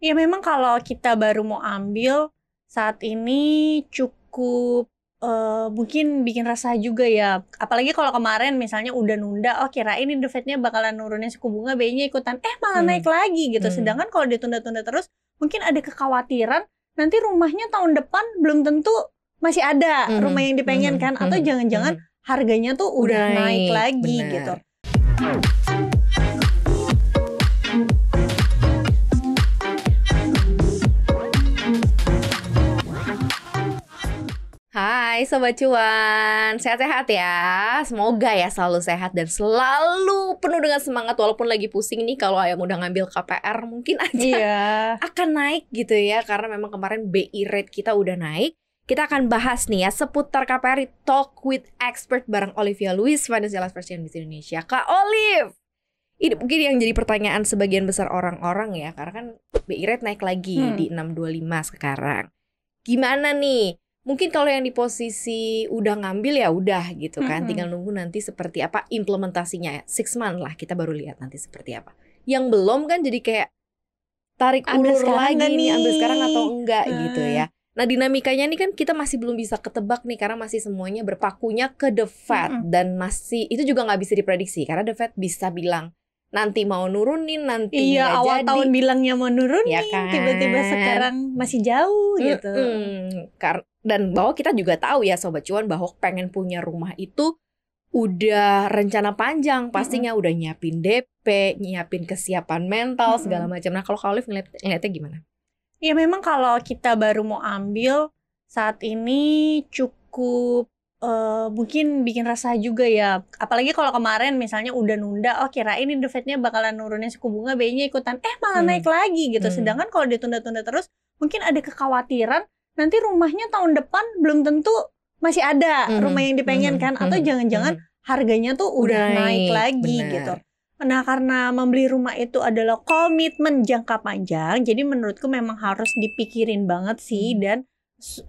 Ya memang kalau kita baru mau ambil saat ini cukup mungkin bikin resah juga ya. Apalagi kalau kemarin misalnya udah nunda, oh kirain ini The Fed-nya bakalan nurunin suku bunga, BI-nya ikutan, malah naik lagi gitu. Sedangkan kalau ditunda-tunda terus, mungkin ada kekhawatiran nanti rumahnya tahun depan belum tentu masih ada rumah yang dipengen kan, atau jangan-jangan harganya tuh udah naik lagi gitu. Hai Sobat Cuan, sehat-sehat ya. Semoga ya selalu sehat dan selalu penuh dengan semangat. Walaupun lagi pusing nih kalau yang udah ngambil KPR mungkin aja akan naik gitu ya. Karena memang kemarin BI rate kita udah naik. Kita akan bahas nih ya seputar KPR Talk with Expert bareng Olivia Lewis, Financial Specialist Indonesia. Kak Olive, ini mungkin yang jadi pertanyaan sebagian besar orang-orang ya. Karena kan BI rate naik lagi di 6,25 sekarang. Gimana nih? Mungkin kalau yang di posisi udah ngambil ya udah gitu kan, tinggal nunggu nanti seperti apa implementasinya. 6 month lah kita baru lihat nanti seperti apa. Yang belum kan jadi kayak tarik ulur lagi nih, ambil sekarang atau enggak gitu ya. Nah dinamikanya nih kan kita masih belum bisa ketebak nih karena masih semuanya berpakunya ke The Fed dan masih itu juga nggak bisa diprediksi karena The Fed bisa bilang nanti mau nurunin, nanti nggak awal jadi. Tahun bilangnya mau nurunin, ya kan? tiba-tiba sekarang masih jauh gitu. Dan bahwa kita juga tahu ya Sobat Cuan bahwa pengen punya rumah itu udah rencana panjang, pastinya udah nyiapin DP, nyiapin kesiapan mental segala macam. Nah kalau Kak Olive ngeliatnya gimana? Ya memang kalau kita baru mau ambil saat ini cukup mungkin bikin resah juga ya. Apalagi kalau kemarin misalnya udah nunda, oh kirain ini The Fed-nya bakalan nurunin suku bunga, BI-nya ikutan, malah naik lagi gitu. Sedangkan kalau ditunda-tunda terus, mungkin ada kekhawatiran nanti rumahnya tahun depan belum tentu masih ada rumah yang dipengen kan, atau jangan-jangan harganya tuh udah naik lagi gitu. Nah karena membeli rumah itu adalah komitmen jangka panjang, jadi menurutku memang harus dipikirin banget sih. Dan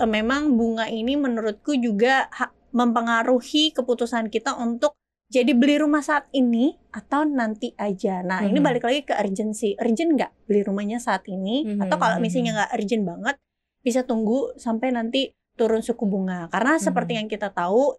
memang bunga ini menurutku juga mempengaruhi keputusan kita untuk jadi beli rumah saat ini atau nanti aja. Nah ini balik lagi ke urgency. Urgent nggak beli rumahnya saat ini? Atau kalau misalnya nggak urgent banget, bisa tunggu sampai nanti turun suku bunga. Karena seperti yang kita tahu,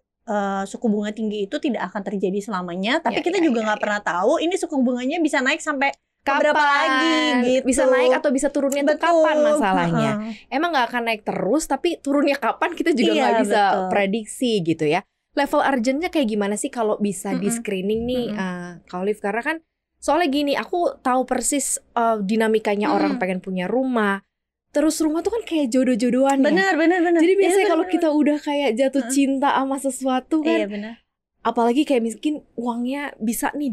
suku bunga tinggi itu tidak akan terjadi selamanya. Tapi kita juga nggak pernah tahu ini suku bunganya bisa naik sampai berapa lagi gitu. Bisa naik atau bisa turunnya tuh kapan masalahnya. Emang gak akan naik terus, tapi turunnya kapan kita juga gak bisa prediksi gitu ya. Level urgentnya kayak gimana sih kalau bisa di screening nih Kak Olive? Karena kan soalnya gini, aku tahu persis dinamikanya orang pengen punya rumah. Terus rumah tuh kan kayak jodoh-jodohan ya. Benar. Jadi biasanya kalau kita udah kayak jatuh cinta sama sesuatu kan, apalagi kayak mungkin uangnya bisa nih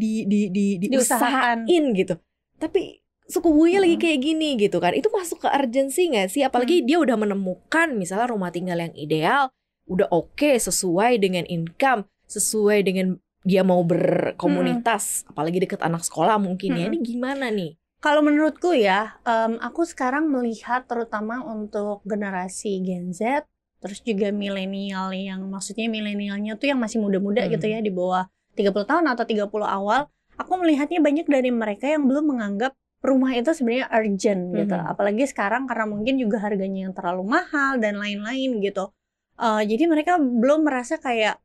diusahain gitu. Tapi suku bunganya lagi kayak gini gitu kan. Itu masuk ke urgency gak sih? Apalagi dia udah menemukan misalnya rumah tinggal yang ideal, udah oke, sesuai dengan income, sesuai dengan dia mau berkomunitas, apalagi deket anak sekolah mungkin ya. Ini gimana nih? Kalau menurutku ya, aku sekarang melihat terutama untuk generasi Gen Z, terus juga milenial yang maksudnya milenialnya tuh yang masih muda-muda gitu ya, di bawah 30 tahun atau 30 awal. Aku melihatnya banyak dari mereka yang belum menganggap rumah itu sebenarnya urgent gitu. Apalagi sekarang karena mungkin juga harganya yang terlalu mahal dan lain-lain gitu. Jadi mereka belum merasa kayak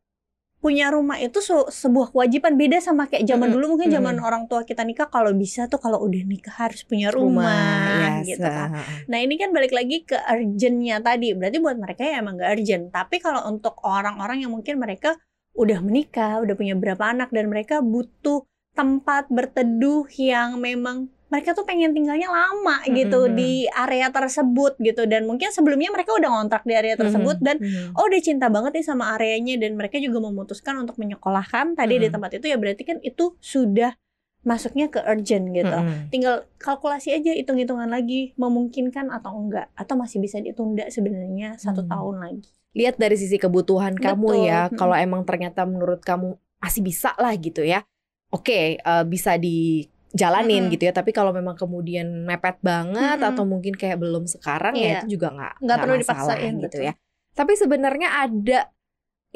punya rumah itu sebuah kewajiban. Beda sama kayak zaman dulu, mungkin zaman orang tua kita nikah, kalau bisa tuh kalau udah nikah harus punya rumah gitu kan. Nah ini kan balik lagi ke urgentnya tadi. Berarti buat mereka ya emang gak urgent. Tapi kalau untuk orang-orang yang mungkin mereka udah menikah, udah punya berapa anak, dan mereka butuh tempat berteduh yang memang mereka tuh pengen tinggalnya lama gitu di area tersebut gitu. Dan mungkin sebelumnya mereka udah ngontrak di area tersebut dan udah cinta banget nih sama areanya, dan mereka juga memutuskan untuk menyekolahkan tadi di tempat itu, ya berarti kan itu sudah masuknya ke urgent gitu. Tinggal kalkulasi aja, hitung-hitungan lagi memungkinkan atau enggak, atau masih bisa ditunda sebenarnya 1 tahun lagi. Lihat dari sisi kebutuhan kamu ya. Kalau emang ternyata menurut kamu masih bisa lah gitu ya, oke, bisa dijalanin gitu ya. Tapi kalau memang kemudian mepet banget atau mungkin kayak belum sekarang ya itu juga nggak perlu masalah dipaksain gitu ya. Tapi sebenarnya ada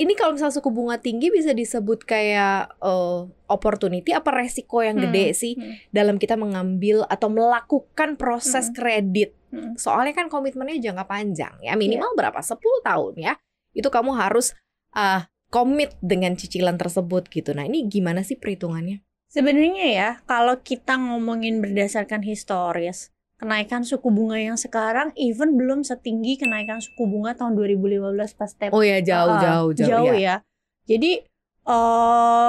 ini kalau misalnya suku bunga tinggi bisa disebut kayak opportunity apa resiko yang gede sih dalam kita mengambil atau melakukan proses kredit. Soalnya kan komitmennya jangka panjang ya, minimal berapa? 10 tahun ya. Itu kamu harus komit dengan cicilan tersebut gitu. Nah, ini gimana sih perhitungannya? Sebenarnya ya, kalau kita ngomongin berdasarkan historis, kenaikan suku bunga yang sekarang even belum setinggi kenaikan suku bunga tahun 2015 pas TEP. Oh ya, jauh ya. Jadi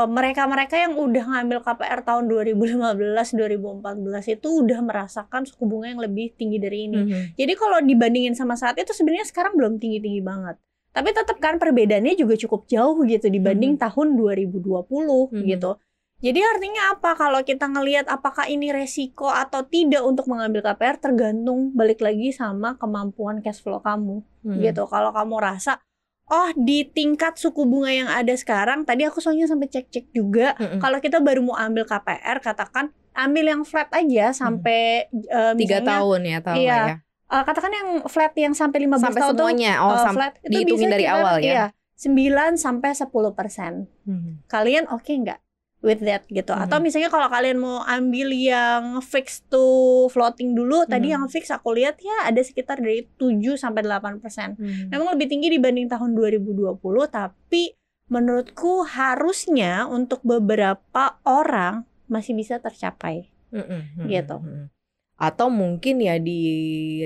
mereka-mereka yang udah ngambil KPR tahun 2015, 2014 itu udah merasakan suku bunga yang lebih tinggi dari ini. Jadi kalau dibandingin sama saat itu sebenarnya sekarang belum tinggi-tinggi banget. Tapi tetap kan perbedaannya juga cukup jauh gitu dibanding tahun 2020 gitu. Jadi artinya apa? Kalau kita ngelihat apakah ini resiko atau tidak untuk mengambil KPR tergantung balik lagi sama kemampuan cash flow kamu gitu. Kalau kamu rasa di tingkat suku bunga yang ada sekarang, tadi aku soalnya sampai cek-cek juga, kalau kita baru mau ambil KPR, katakan ambil yang flat aja sampai 3 tahun ya, katakan yang flat yang sampai 15 sampai tahun semuanya, flat itu dihitungin bisa dari awal ya. 9 sampai 10%. Kalian oke nggak with that gitu? Atau misalnya kalau kalian mau ambil yang fixed to floating dulu, tadi yang fix aku lihat ya ada sekitar dari 7 sampai 8%. Memang lebih tinggi dibanding tahun 2020, tapi menurutku harusnya untuk beberapa orang masih bisa tercapai. Gitu. Atau mungkin ya di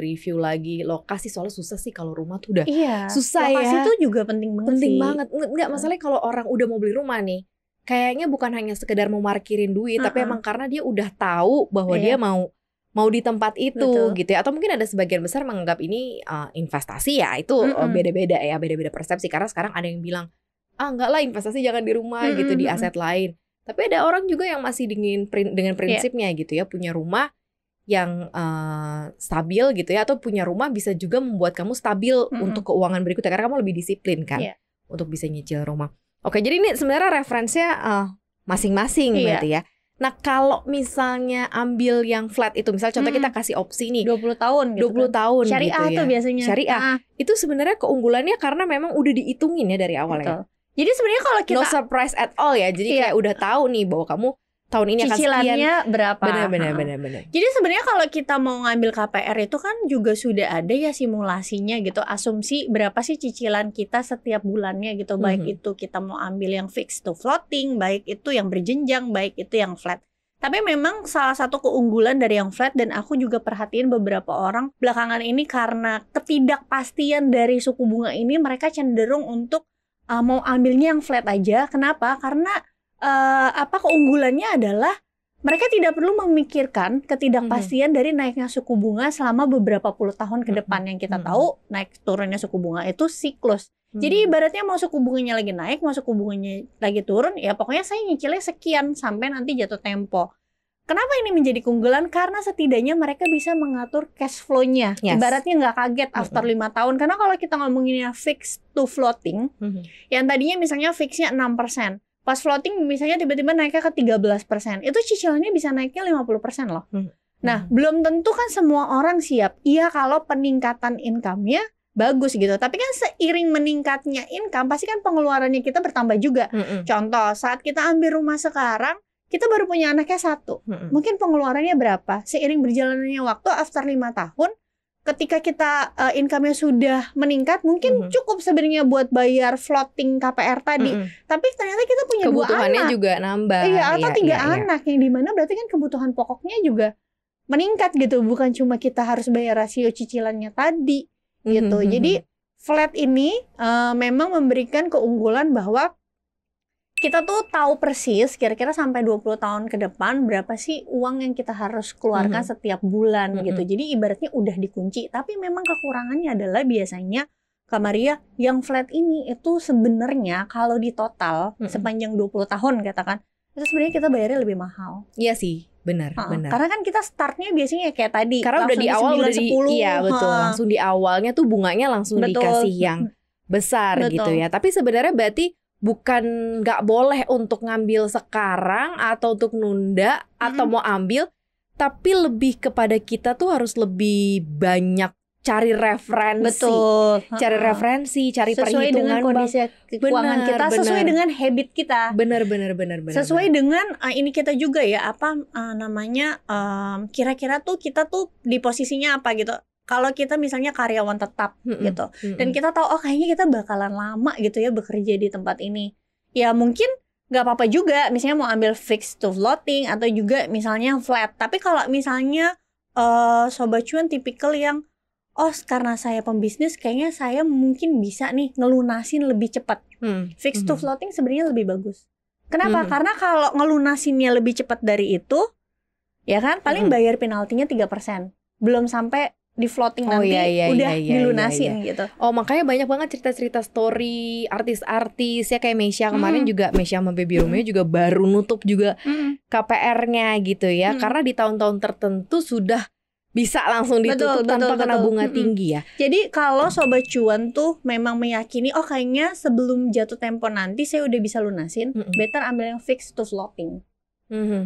review lagi lokasi, soalnya susah sih kalau rumah tuh udah susah lokasi ya. Lokasi itu juga penting banget penting sih. banget. Enggak, masalahnya kalau orang udah mau beli rumah nih, kayaknya bukan hanya sekedar mau markirin duit, tapi emang karena dia udah tahu bahwa dia mau di tempat itu gitu ya. Atau mungkin ada sebagian besar menganggap ini investasi ya. Itu beda-beda ya, beda-beda persepsi. Karena sekarang ada yang bilang, enggak lah investasi jangan di rumah gitu, di aset lain. Tapi ada orang juga yang masih dengan prinsipnya gitu ya, punya rumah yang stabil gitu ya, atau punya rumah bisa juga membuat kamu stabil untuk keuangan berikutnya, karena kamu lebih disiplin kan untuk bisa nyicil rumah. Oke, jadi ini sebenarnya referensinya masing-masing berarti ya. Nah, kalau misalnya ambil yang flat itu, misal contoh kita kasih opsi nih 20 tahun gitu 20 tahun syariah gitu ya. Tuh biasanya Syariah. Itu sebenarnya keunggulannya karena memang udah dihitungin ya dari awal ya. Jadi sebenarnya kalau kita no surprise at all ya. Jadi kayak udah tahu nih bahwa kamu tahun ini akan cicilannya berapa. Benar. Jadi sebenarnya kalau kita mau ngambil KPR itu kan juga sudah ada ya simulasinya gitu, asumsi berapa sih cicilan kita setiap bulannya gitu, baik itu kita mau ambil yang fixed to floating, baik itu yang berjenjang, baik itu yang flat. Tapi memang salah satu keunggulan dari yang flat, dan aku juga perhatiin beberapa orang belakangan ini karena ketidakpastian dari suku bunga ini, mereka cenderung untuk mau ambilnya yang flat aja. Kenapa? Karena keunggulannya adalah mereka tidak perlu memikirkan ketidakpastian dari naiknya suku bunga selama beberapa puluh tahun ke depan. Yang kita tahu naik turunnya suku bunga itu siklus. Jadi ibaratnya mau suku bunganya lagi naik, mau suku bunganya lagi turun, ya pokoknya saya nyicilnya sekian sampai nanti jatuh tempo. Kenapa ini menjadi keunggulan? Karena setidaknya mereka bisa mengatur cash flow-nya. Ibaratnya nggak kaget after 5 tahun. Karena kalau kita ngomonginnya fixed to floating, yang tadinya misalnya fixnya 6%. Pas floating misalnya tiba-tiba naiknya ke 13%. Itu cicilannya bisa naiknya 50% loh. Nah, belum tentu kan semua orang siap. Iya kalau peningkatan income-nya bagus gitu. Tapi kan seiring meningkatnya income, pasti kan pengeluarannya kita bertambah juga. Contoh, saat kita ambil rumah sekarang, kita baru punya anaknya 1. Mungkin pengeluarannya berapa? Seiring berjalannya waktu, after 5 tahun, ketika kita income-nya sudah meningkat, mungkin cukup sebenarnya buat bayar floating KPR tadi. Tapi ternyata kita punya 2 anak. Kebutuhannya juga nambah. Iya, atau 3 anak. Yang dimana berarti kan kebutuhan pokoknya juga meningkat gitu. Bukan cuma kita harus bayar rasio cicilannya tadi gitu. Jadi flat ini memang memberikan keunggulan bahwa kita tuh tahu persis kira-kira sampai 20 tahun ke depan berapa sih uang yang kita harus keluarkan setiap bulan gitu. Jadi ibaratnya udah dikunci. Tapi memang kekurangannya adalah biasanya Kak Maria, yang flat ini itu sebenarnya kalau di total sepanjang 20 tahun katakan, itu sebenarnya kita bayarnya lebih mahal. Iya sih, benar. Karena kan kita startnya biasanya kayak tadi. Karena udah di awal udah iya betul, langsung di awalnya tuh bunganya langsung dikasih yang besar gitu ya. Tapi sebenarnya berarti bukan nggak boleh untuk ngambil sekarang atau untuk nunda atau mau ambil, tapi lebih kepada kita tuh harus lebih banyak cari referensi. Betul. Cari referensi, cari sesuai dengan kondisi keuangan kita, sesuai dengan habit kita. Benar. Sesuai dengan ini kita juga ya, namanya kira-kira tuh kita tuh di posisinya apa gitu. Kalau kita misalnya karyawan tetap gitu, dan kita tahu kayaknya kita bakalan lama gitu ya bekerja di tempat ini. Ya mungkin nggak apa-apa juga, misalnya mau ambil fixed to floating atau juga misalnya flat. Tapi kalau misalnya Sobat Cuan tipikal yang karena saya pembisnis, kayaknya saya mungkin bisa nih ngelunasin lebih cepat. Fixed to floating sebenarnya lebih bagus. Kenapa? Karena kalau ngelunasinnya lebih cepat dari itu, ya kan, paling bayar penaltinya 3%. Belum sampai di floating nanti udah dilunasin gitu. Makanya banyak banget cerita-cerita story artis-artis ya, kayak Mesya kemarin juga, Mesya sama Baby Romeo juga baru nutup juga KPR-nya gitu ya. Karena di tahun-tahun tertentu sudah bisa langsung ditutup tanpa kena bunga tinggi ya. Jadi kalau Sobat Cuan tuh memang meyakini kayaknya sebelum jatuh tempo nanti saya udah bisa lunasin, better ambil yang fixed to floating.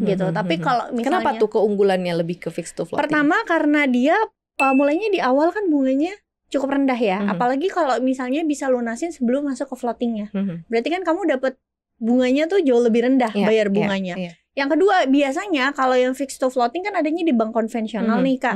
Gitu. Tapi kalau misalnya, kenapa tuh keunggulannya lebih ke fixed to floating? Pertama karena dia mulainya di awal kan bunganya cukup rendah ya. Apalagi kalau misalnya bisa lunasin sebelum masuk ke floatingnya. Berarti kan kamu dapat bunganya tuh jauh lebih rendah bayar bunganya. Yang kedua, biasanya kalau yang fixed to floating kan adanya di bank konvensional nih Kak.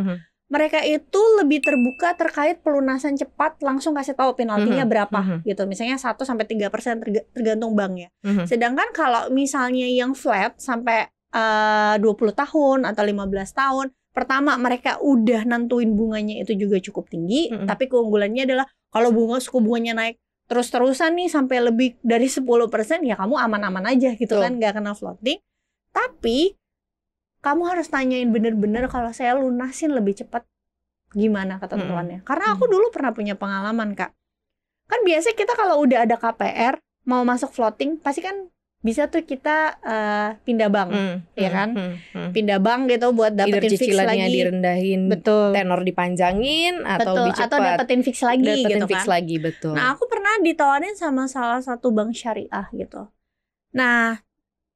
Mereka itu lebih terbuka terkait pelunasan cepat, langsung kasih tahu penaltinya berapa gitu. Misalnya 1-3% tergantung bank ya. Sedangkan kalau misalnya yang flat sampai 20 tahun atau 15 tahun, pertama mereka udah nentuin bunganya itu juga cukup tinggi, tapi keunggulannya adalah kalau suku bunganya naik terus-terusan nih sampai lebih dari 10%, ya kamu aman-aman aja gitu kan, nggak kena floating. Tapi kamu harus tanyain bener-bener kalau saya lunasin lebih cepat gimana ketentuannya. Karena aku dulu pernah punya pengalaman Kak. Kan biasanya kita kalau udah ada KPR mau masuk floating pasti kan bisa tuh kita pindah bank, ya kan? Pindah bank gitu buat dapetin fix lagi. Direndahin, tenor dipanjangin atau lebih cepat. Atau dapetin fix lagi gitu fix kan. lagi, betul. Nah, aku pernah ditawarin sama salah satu bank syariah gitu. Nah,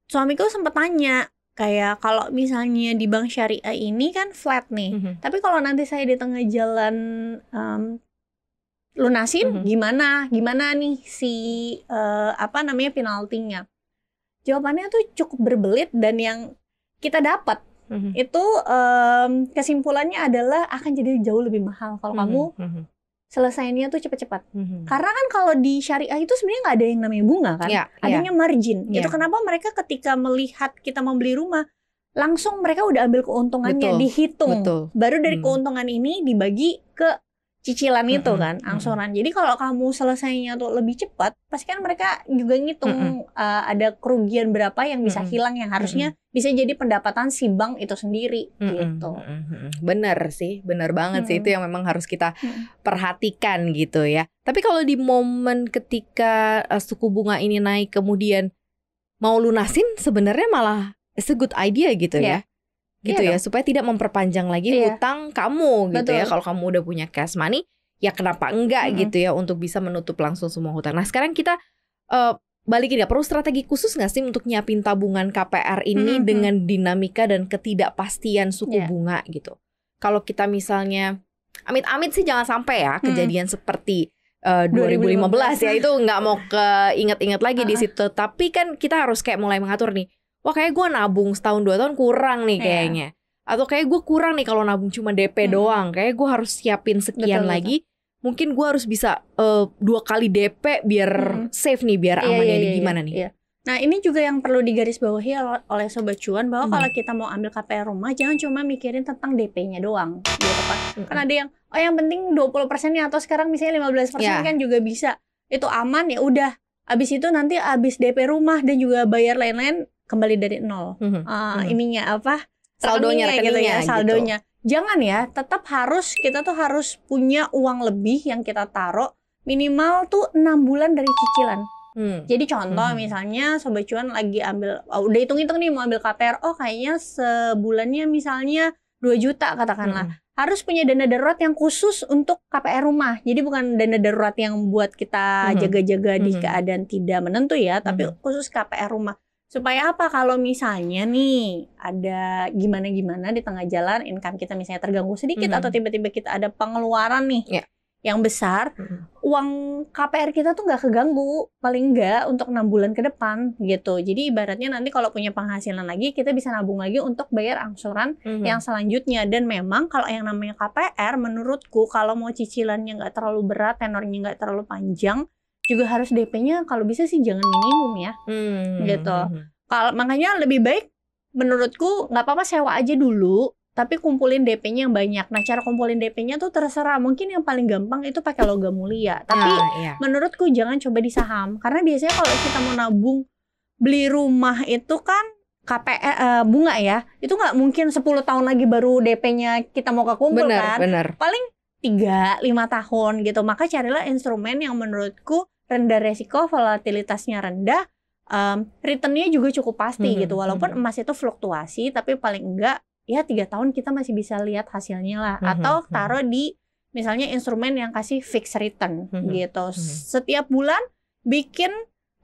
suamiku sempat tanya kayak kalau misalnya di bank syariah ini kan flat nih. Tapi kalau nanti saya di tengah jalan lunasin gimana nih si penaltinya. Jawabannya tuh cukup berbelit, dan yang kita dapat itu kesimpulannya adalah akan jadi jauh lebih mahal kalau kamu selesainya tuh cepat-cepat. Karena kan kalau di syariah itu sebenarnya nggak ada yang namanya bunga kan, adanya margin. Itu kenapa mereka ketika melihat kita membeli rumah, langsung mereka udah ambil keuntungannya, dihitung. Baru dari keuntungan ini dibagi ke cicilan itu kan, angsuran. Jadi kalau kamu selesainya tuh lebih cepat, pasti kan mereka juga ngitung ada kerugian berapa yang bisa hilang, yang harusnya bisa jadi pendapatan si bank itu sendiri gitu. Bener sih, bener banget sih, itu yang memang harus kita perhatikan gitu ya. Tapi kalau di momen ketika suku bunga ini naik kemudian mau lunasin, sebenarnya malah it's a good idea gitu ya. Gitu ya, supaya tidak memperpanjang lagi hutang kamu gitu ya. Kalau kamu udah punya cash money, ya kenapa enggak gitu ya, untuk bisa menutup langsung semua hutang. Nah sekarang kita balikin ya, perlu strategi khusus nggak sih untuk nyiapin tabungan KPR ini dengan dinamika dan ketidakpastian suku bunga gitu. Kalau kita misalnya amit-amit sih jangan sampai ya kejadian seperti 2015 ya, itu nggak mau keinget-inget lagi di situ. Tapi kan kita harus kayak mulai mengatur nih, wah kayak gue nabung setahun 2 tahun kurang nih kayaknya. Atau kayak gue kurang nih kalau nabung cuma DP doang. Kayak gue harus siapin sekian lagi. Mungkin gue harus bisa 2 kali DP biar safe nih, biar aman ya. Gimana nih? Nah ini juga yang perlu digarisbawahi oleh Sobat Cuan, bahwa kalau kita mau ambil KPR rumah, jangan cuma mikirin tentang DP-nya doang gitu kan. Kan ada yang yang penting 20%-nya, atau sekarang misalnya 15% kan juga bisa. Itu aman, ya udah. Abis itu nanti abis DP rumah dan juga bayar lain-lain kembali dari nol. Ininya apa? Saldonya, gitu ya, saldonya. Gitu. Jangan ya, tetap kita tuh harus punya uang lebih yang kita taruh minimal tuh 6 bulan dari cicilan. Jadi contoh misalnya Sobat Cuan lagi ambil, udah hitung-hitung nih mau ambil KPR, kayaknya sebulannya misalnya 2 juta katakanlah. Harus punya dana darurat yang khusus untuk KPR rumah. Jadi bukan dana darurat yang buat kita jaga-jaga di keadaan tidak menentu ya, tapi khusus KPR rumah. Supaya apa? Kalau misalnya nih ada gimana-gimana di tengah jalan, income kita misalnya terganggu sedikit atau tiba-tiba kita ada pengeluaran nih yang besar, uang KPR kita tuh nggak keganggu, paling nggak untuk 6 bulan ke depan gitu. Jadi ibaratnya nanti kalau punya penghasilan lagi, kita bisa nabung lagi untuk bayar angsuran yang selanjutnya. Dan memang kalau yang namanya KPR, menurutku kalau mau cicilannya nggak terlalu berat, tenornya nggak terlalu panjang, juga harus DP-nya kalau bisa sih jangan minimum ya, gitu. Kalau makanya lebih baik menurutku nggak apa-apa sewa aja dulu, tapi kumpulin DP-nya yang banyak. Nah, cara kumpulin DP-nya tuh terserah. Mungkin yang paling gampang itu pakai logam mulia. Tapi menurutku jangan coba di saham, karena biasanya kalau kita mau nabung beli rumah itu kan KPR bunga ya, itu nggak mungkin 10 tahun lagi baru DP-nya kita mau kekumpul kan. Paling 3-5 tahun gitu. Maka carilah instrumen yang menurutku rendah resiko, volatilitasnya rendah, return-nya juga cukup pasti gitu. Walaupun emas itu fluktuasi, tapi paling enggak ya 3 tahun kita masih bisa lihat hasilnya lah. Atau taruh di misalnya instrumen yang kasih fixed return gitu. Setiap bulan bikin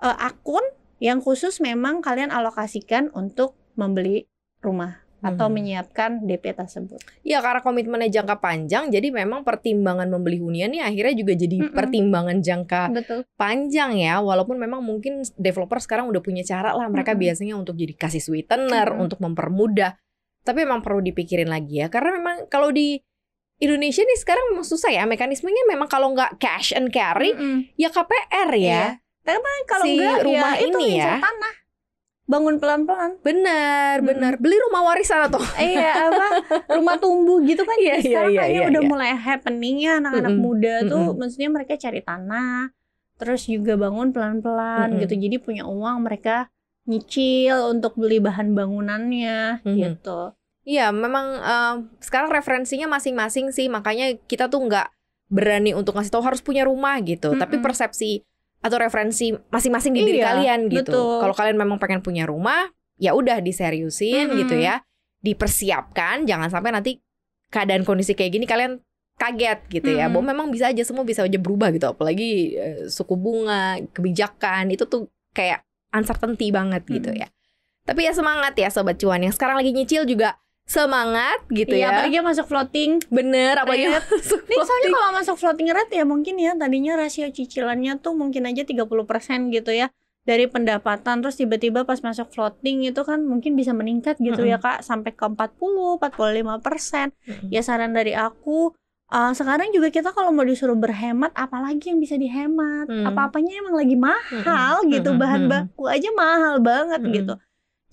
akun yang khusus memang kalian alokasikan untuk membeli rumah atau menyiapkan DP tersebut. Ya, karena komitmennya jangka panjang, jadi memang pertimbangan membeli hunian nih akhirnya juga jadi pertimbangan jangka panjang ya. Walaupun memang mungkin developer sekarang udah punya cara lah, mereka biasanya untuk jadi kasih sweetener, untuk mempermudah. Tapi memang perlu dipikirin lagi ya, karena memang kalau di Indonesia nih sekarang memang susah ya, mekanismenya memang kalau nggak cash and carry, ya KPR ya. Tapi kalau nggak rumah ya itu ya tanah. Bangun pelan-pelan. Benar. Beli rumah warisan atau rumah tumbuh gitu kan. Sekarang kayaknya udah mulai happening ya anak-anak muda tuh. Maksudnya mereka cari tanah, terus juga bangun pelan-pelan gitu. Jadi punya uang, mereka nyicil untuk beli bahan bangunannya gitu. Iya, memang sekarang referensinya masing-masing sih. Makanya kita tuh nggak berani untuk ngasih tahu harus punya rumah gitu. Tapi persepsi atau referensi masing-masing di diri kalian gitu. Kalau kalian memang pengen punya rumah, ya udah diseriusin gitu ya. Dipersiapkan, jangan sampai nanti keadaan kondisi kayak gini kalian kaget gitu ya. Bahwa memang bisa aja, semua bisa aja berubah gitu. Apalagi suku bunga, kebijakan, itu tuh kayak uncertainty banget gitu ya. Tapi ya semangat ya Sobat Cuan, yang sekarang lagi nyicil juga semangat gitu ya. Apalagi masuk floating. Bener, apalagi masuk floating. Soalnya kalau masuk floating rate ya mungkin ya tadinya rasio cicilannya tuh mungkin aja 30% gitu ya dari pendapatan, terus tiba-tiba pas masuk floating itu kan mungkin bisa meningkat gitu ya Kak, sampai ke 40-45%. Ya saran dari aku, sekarang juga kita kalau mau disuruh berhemat, apalagi yang bisa dihemat? Apa-apanya emang lagi mahal gitu, bahan baku aja mahal banget gitu.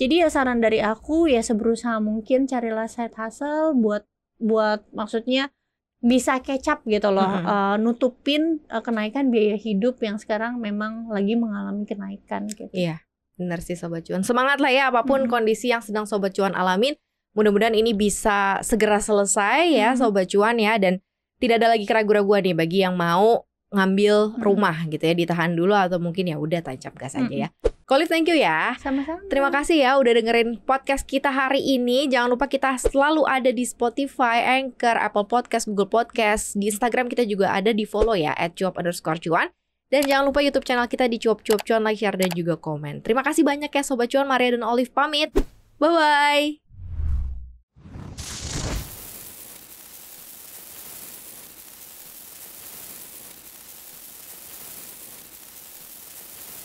Jadi ya saran dari aku ya seberusaha mungkin carilah side hustle buat maksudnya bisa catch up gitu loh, nutupin kenaikan biaya hidup yang sekarang memang lagi mengalami kenaikan gitu. Iya, benar sih Sobat Cuan. Semangat lah ya apapun kondisi yang sedang Sobat Cuan alamin. Mudah-mudahan ini bisa segera selesai ya Sobat Cuan ya, dan tidak ada lagi keraguan-keraguan nih bagi yang mau ngambil rumah gitu ya, ditahan dulu atau mungkin ya udah tancap gas aja ya. Kolif, thank you ya. Sama-sama. Terima kasih ya udah dengerin podcast kita hari ini. Jangan lupa kita selalu ada di Spotify, Anchor, Apple Podcast, Google Podcast. Di Instagram kita juga ada, di follow ya @cuap_cuan. Dan jangan lupa YouTube channel kita di cuap-cuap cuan, like, share, dan juga komen. Terima kasih banyak ya Sobat Cuan. Maria dan Olive pamit. Bye-bye.